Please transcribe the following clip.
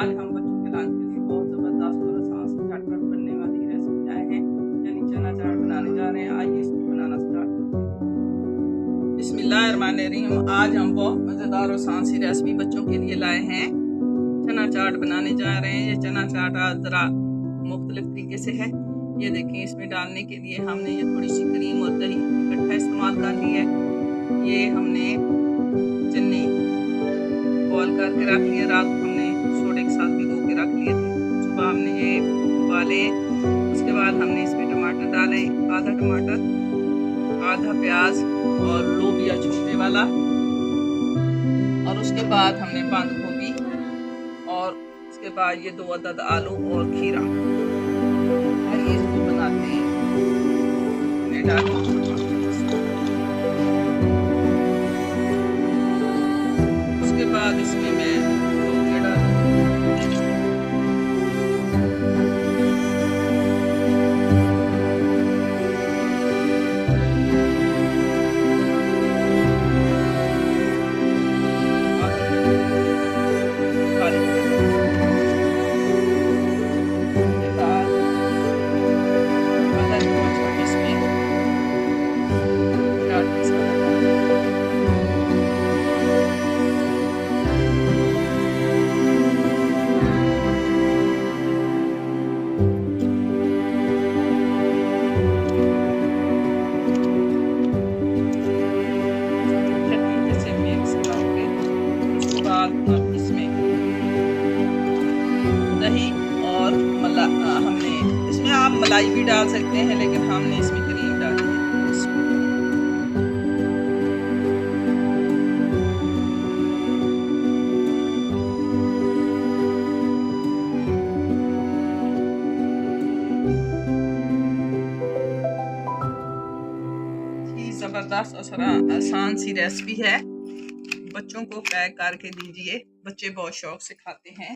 आज हम बच्चों के लंच के लिए बहुत ज़बरदस्त और आसान से झटपट बनने वाली रेसिपी लाए हैं, यानी चना चाट बनाने जा रहे हैं। आइए इसको बनाना स्टार्ट करते हैं। बिस्मिल्लाहिर्रहमानिर्रहीम। आज हम बहुत मज़ेदार और आसान सी रेसिपी बच्चों के लिए लाए हैं। चना चाट बनाने जा रहे हैं। ये चना चाट आज ज़रा मुख्तलिफ तरीके से है। ये देखें, इसमें डालने के लिए हमने ये थोड़ी सी क्रीम और दही इकट्ठा इस्तेमाल कर ली है। ये हमने चने बॉयल करके रख लिए, रात को हमने सोडे के साथ भिगो के रख लिए थे। सुबह हमने ये उबाले। उसके बाद हमने इसमें टमाटर डाले, आधा टमाटर, आधा प्याज और लोबिया छोटे वाला, और उसके बाद हमने बंद गोभी, और उसके बाद ये 2 अदद आलू और खीरा। आइए इसको बनाते हैं। मैं डालूं बाद इसमें मैं लोबिया डालूंगी। इसमें दही और हमने इसमें आप मलाई भी डाल सकते हैं, लेकिन हमने इसमें क्रीम डाली है। ज़बरदस्त और आसान सी रेसिपी है। बच्चों को पैक करके दीजिए, बच्चे बहुत शौक से खाते हैं।